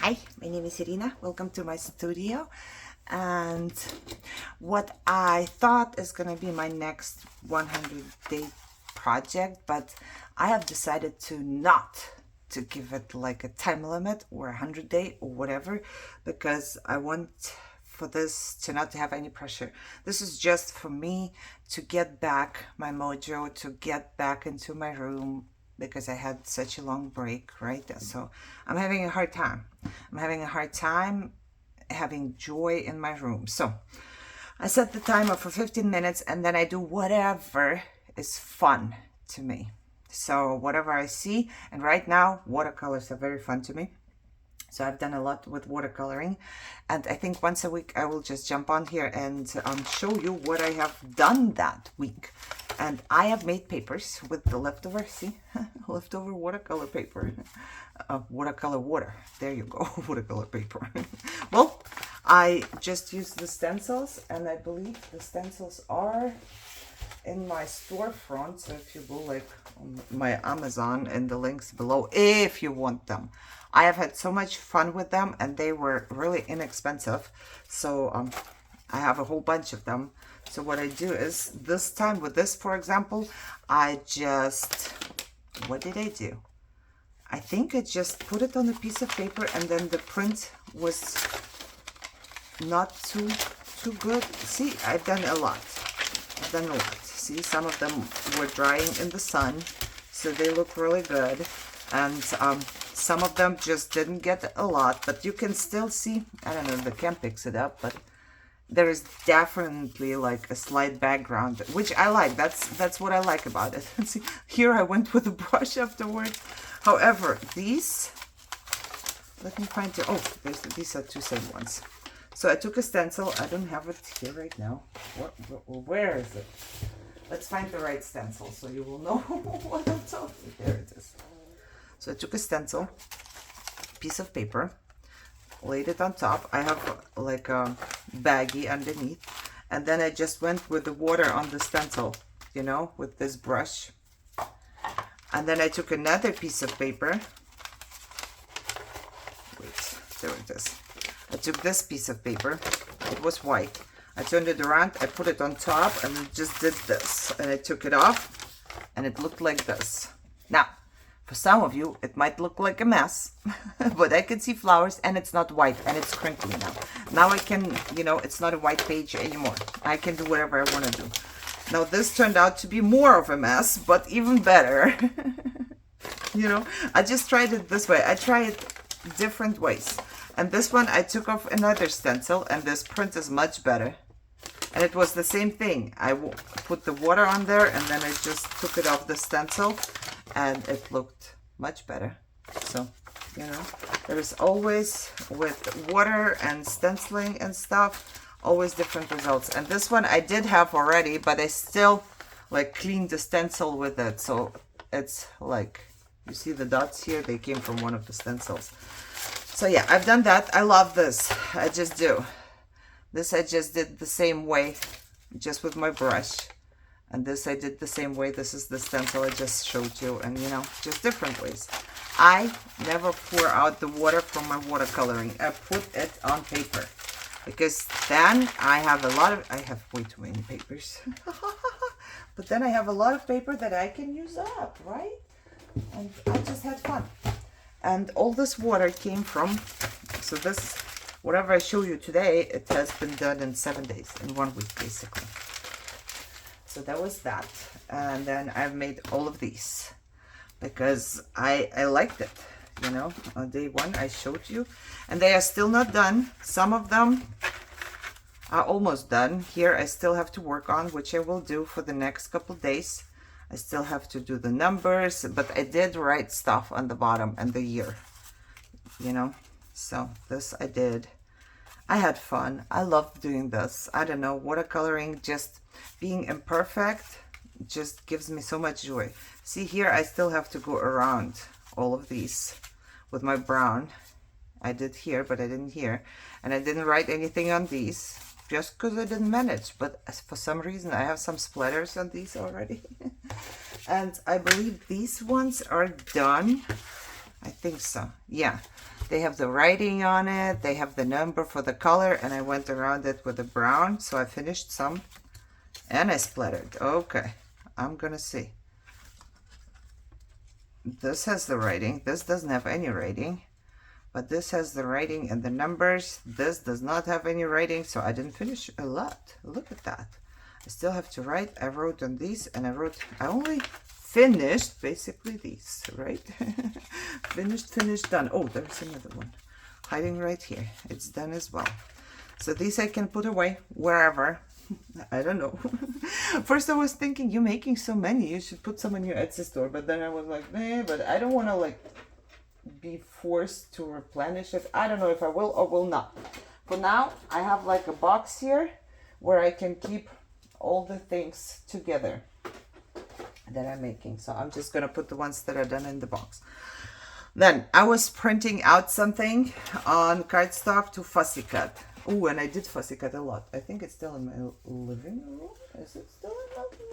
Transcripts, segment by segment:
Hi, my name is Irina. Welcome to my studio. And what I thought is going to be my next 100-day project, but I have decided to not to give it like a time limit or 100-day or whatever, because I want for this to not have any pressure. This is just for me to get back my mojo, to get back into my room, because I had such a long break, right? So I'm having a hard time. I'm having a hard time having joy in my room. So I set the timer for 15 minutes and then I do whatever is fun to me. So whatever I see, and right now watercolors are very fun to me. So I've done a lot with watercoloring, and I think once a week I will just jump on here and show you what I have done that week. And I have made papers with the leftover, see, leftover watercolor paper, watercolor water. There you go, watercolor paper. Well, I just used the stencils, and I believe the stencils are in my storefront. So if you go like on my Amazon and the links below, if you want them. I have had so much fun with them, and they were really inexpensive. So I have a whole bunch of them. So what I do is, this time with this, for example, I just, what did I do? I think I just put it on a piece of paper, and then the print was not too good. See, I've done a lot. I've done a lot. See, some of them were drying in the sun, so they look really good. And some of them just didn't get a lot, but you can still see, I don't know if the camera picks it up, but there is definitely like a slight background, which I like. That's what I like about it. See, here I went with a brush afterwards. However, these, let me find it. Oh, these are two same ones. So I took a stencil. I don't have it here right now. Where is it? Let's find the right stencil so you will know what I'm talking. There it is. So I took a stencil, piece of paper, laid it on top. I have like a baggie underneath, and then I just went with the water on the stencil, you know, with this brush. And then I took another piece of paper. Wait, there it is. I took this piece of paper. It was white. I turned it around, I put it on top, and just did this. And I took it off, and it looked like this. Now, for some of you, it might look like a mess, but I can see flowers, and it's not white, and it's crinkly now. Now I can, you know, it's not a white page anymore. I can do whatever I want to do. Now this turned out to be more of a mess, but even better. You know, I just tried it this way. I tried it different ways. And this one, I took off another stencil, and this print is much better. And it was the same thing. I put the water on there, and then I just took it off the stencil, and it looked much better. So, you know, there's always, with water and stenciling and stuff, always different results. And this one I did have already, but I still like cleaned the stencil with it. So it's like, you see the dots here? They came from one of the stencils. So yeah, I've done that. I love this. I just do. This I just did the same way, just with my brush. And this I did the same way. This is the stencil I just showed you. And, you know, just different ways. I never pour out the water from my watercoloring. I put it on paper. Because then I have way too many papers. But then I have a lot of paper that I can use up, right? And I just had fun. And all this water came from, so this, whatever I show you today, it has been done in 7 days, in 1 week, basically. So that was that. And then I've made all of these because I liked it, you know. On day one, I showed you. And they are still not done. Some of them are almost done. Here, I still have to work on, which I will do for the next couple days. I still have to do the numbers, but I did write stuff on the bottom and the year, you know. So this I did. I had fun. I love doing this. I don't know, watercoloring, just being imperfect, just gives me so much joy. See here, I still have to go around all of these with my brown. I did here, but I didn't here. And I didn't write anything on these, just because I didn't manage. But for some reason, I have some splatters on these already. And I believe these ones are done. I think so. Yeah. They have the writing on it. They have the number for the color, and I went around it with the brown. So I finished some and I splattered. Okay, I'm gonna see. This has the writing. This doesn't have any writing, but this has the writing and the numbers. This does not have any writing, so I didn't finish a lot. Look at that. I still have to write. I wrote on these, and I only finished basically these, right? finished, done. Oh, there's another one hiding right here. It's done as well. So these I can put away wherever. I don't know. First I was thinking, you're making so many, you should put some in your Etsy store. But then I was like, nah, but I don't want to like be forced to replenish it. I don't know if I will or will not. For now, I have like a box here where I can keep all the things together that I'm making. So I'm just gonna put the ones that are done in the box. Then I was printing out something on cardstock to fussy cut. Oh, and I did fussy cut a lot. I think it's still in my living room. Is it still in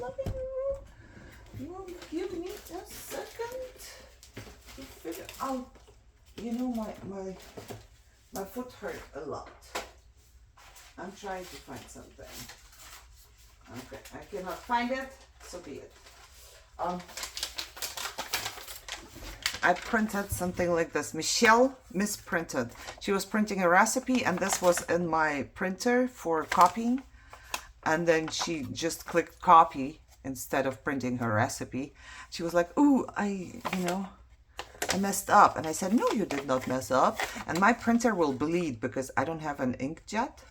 my living room? Give me a second to figure out. You know, my foot hurt a lot. I'm trying to find something. Okay, I cannot find it, so be it. I printed something like this. Michelle misprinted. She was printing a recipe, and this was in my printer for copying. And then she just clicked copy instead of printing her recipe. She was like, ooh, I messed up. And I said, no, you did not mess up. And my printer will bleed because I don't have an inkjet.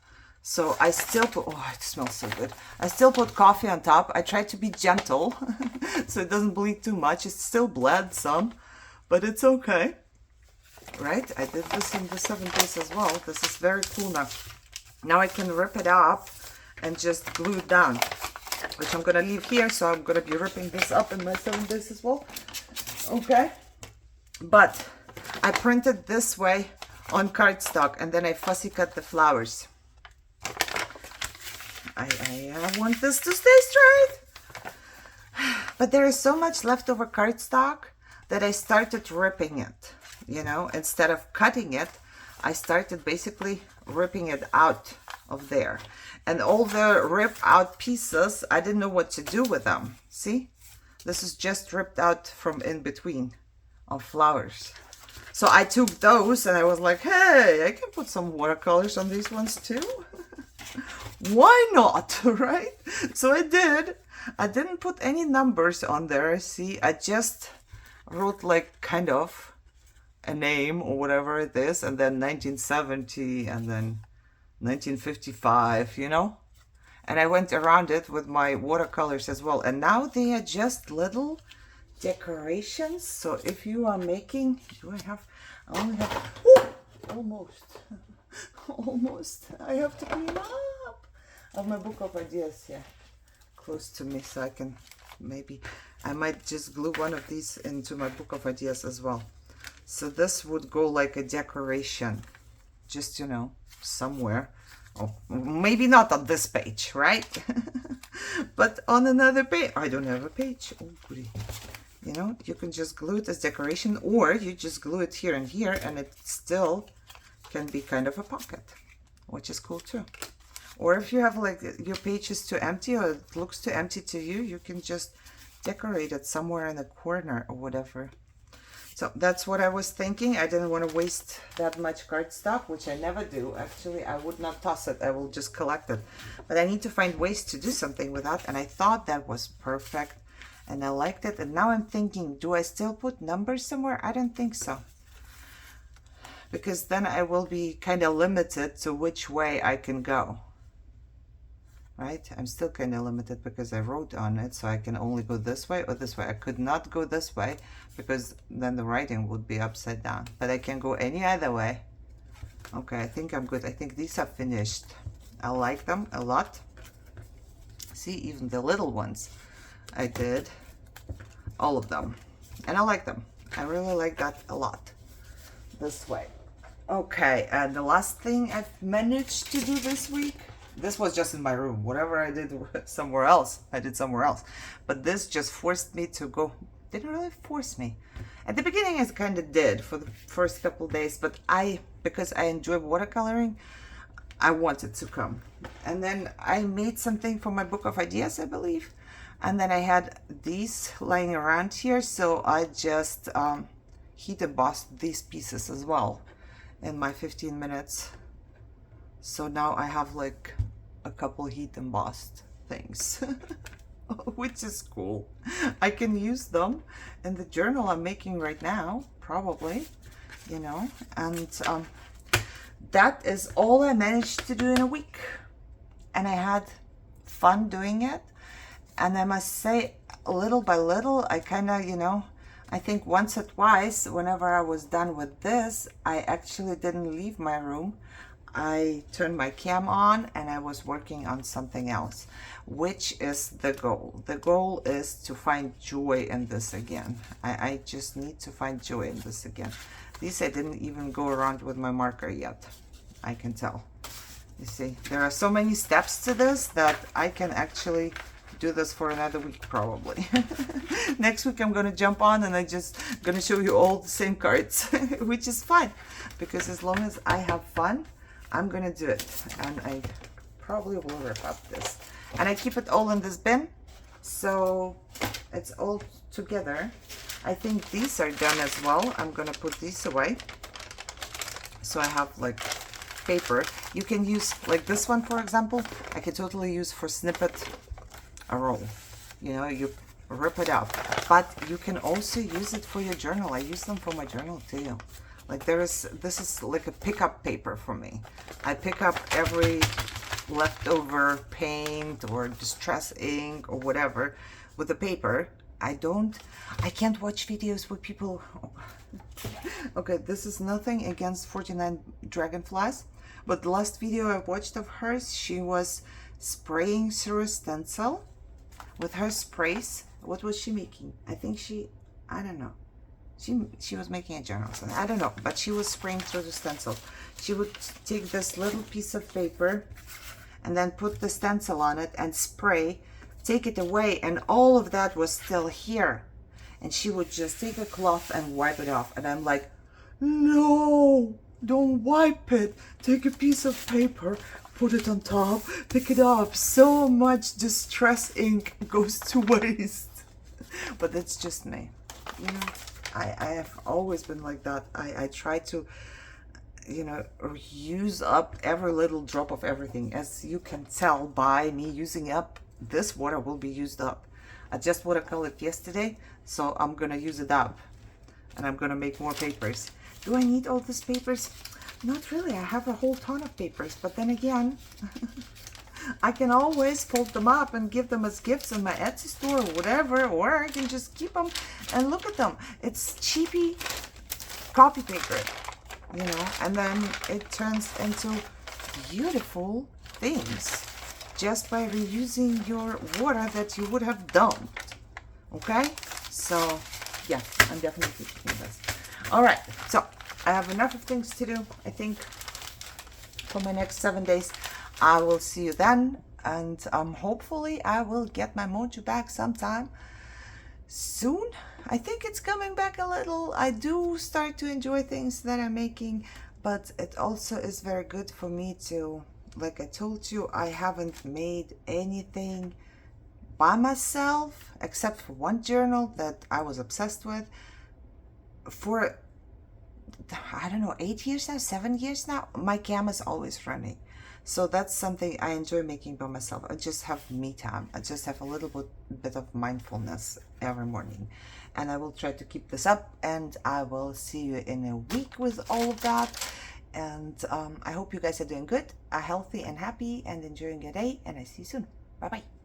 So I still put, oh, it smells so good. I still put coffee on top. I tried to be gentle so it doesn't bleed too much. It still bled some, but it's okay. Right? I did this in the 7 days as well. This is very cool now. Now I can rip it up and just glue it down, which I'm going to leave here. So I'm going to be ripping this up in my 7 days as well. Okay. But I printed this way on cardstock, and then I fussy cut the flowers. I want this to stay straight. But there is so much leftover cardstock that I started ripping it. You know, instead of cutting it, I started basically ripping it out of there. And all the rip out pieces, I didn't know what to do with them. See? This is just ripped out from in between of flowers. So I took those and I was like, hey, I can put some watercolors on these ones too. Why not, right? So I did. I didn't put any numbers on there. See, I just wrote like kind of a name or whatever it is, and then 1970 and then 1955, you know? And I went around it with my watercolors as well. And now they are just little decorations. So if you are making, I only have, almost. I have to clean up. I have my book of ideas here close to me, so I can I might just glue one of these into my book of ideas as well. So this would go like a decoration, just, you know, somewhere. Oh, maybe not on this page, right? But on another page. I don't have a page. Oh, goody. You know, you can just glue it as decoration, or you just glue it here and here, and it still can be kind of a pocket, which is cool too. Or if you have like your page is too empty, or it looks too empty to you, you can just decorate it somewhere in the corner or whatever. So that's what I was thinking. I didn't want to waste that much cardstock, which I never do. Actually, I would not toss it. I will just collect it. But I need to find ways to do something with that. And I thought that was perfect. And I liked it. And now I'm thinking, do I still put numbers somewhere? I don't think so. Because then I will be kind of limited to which way I can go. Right? I'm still kind of limited because I wrote on it, so I can only go this way or this way. I could not go this way because then the writing would be upside down. But I can go any other way. Okay, I think I'm good. I think these are finished. I like them a lot. See, even the little ones. I did all of them. And I like them. I really like that a lot. This way. Okay, and the last thing I've managed to do this week. This was just in my room. Whatever I did somewhere else, I did somewhere else. But this just forced me to go didn't really force me. At the beginning, I kind of did for the first couple days, but because I enjoy watercoloring, I wanted to come. And then I made something for my book of ideas, I believe. And then I had these lying around here, so I just heat embossed these pieces as well in my 15 minutes. So now I have like a couple heat embossed things, which is cool. I can use them in the journal I'm making right now, probably, you know, and that is all I managed to do in a week. And I had fun doing it. And I must say, little by little, I kind of, you know, I think once or twice, whenever I was done with this, I actually didn't leave my room. I turned my cam on and I was working on something else, which is the goal. The goal is to find joy in this again. I just need to find joy in this again. These I didn't even go around with my marker yet. I can tell. You see, there are so many steps to this that I can actually do this for another week probably. Next week I'm gonna jump on and I just gonna show you all the same cards, which is fine, because as long as I have fun, I'm gonna do it. And I probably will rip up this. And I keep it all in this bin, so it's all together. I think these are done as well. I'm gonna put these away. So I have like paper. You can use like this one, for example, I could totally use for snippet a roll. You know, you rip it up. But you can also use it for your journal. I use them for my journal too. Like this is like a pickup paper for me. I pick up every leftover paint or distress ink or whatever with the paper. I can't watch videos with people. Okay, this is nothing against 49 Dragonflies, but the last video I watched of hers, she was spraying through a stencil with her sprays. What was she making? I think I don't know. She was making a journal, so I don't know, but she was spraying through the stencil. She would take this little piece of paper and then put the stencil on it and spray, take it away, and all of that was still here. And she would just take a cloth and wipe it off. And I'm like, no, don't wipe it. Take a piece of paper, put it on top, pick it up. So much distress ink goes to waste. But that's just me, you know. I have always been like that. I try to, you know, use up every little drop of everything. As you can tell by me using up, this water will be used up. I just watercolored yesterday, so I'm gonna use it up. And I'm gonna make more papers. Do I need all these papers? Not really. I have a whole ton of papers. But then again, I can always fold them up and give them as gifts in my Etsy store or whatever, or I can just keep them and look at them. It's cheapy copy paper, you know, and then it turns into beautiful things just by reusing your water that you would have dumped. Okay, so yeah, I'm definitely keeping this. All right, so I have enough of things to do, I think, for my next 7 days. I will see you then, and hopefully I will get my Mojo back sometime soon. I think it's coming back a little. I do start to enjoy things that I'm making, but it also is very good for me to, like I told you, I haven't made anything by myself except for one journal that I was obsessed with for, I don't know, 8 years now, 7 years now. My cam is always running. So that's something I enjoy making by myself. I just have me time. I just have a little bit of mindfulness every morning. And I will try to keep this up. And I will see you in a week with all of that. And I hope you guys are doing good, are healthy and happy and enjoying your day. And I see you soon. Bye-bye.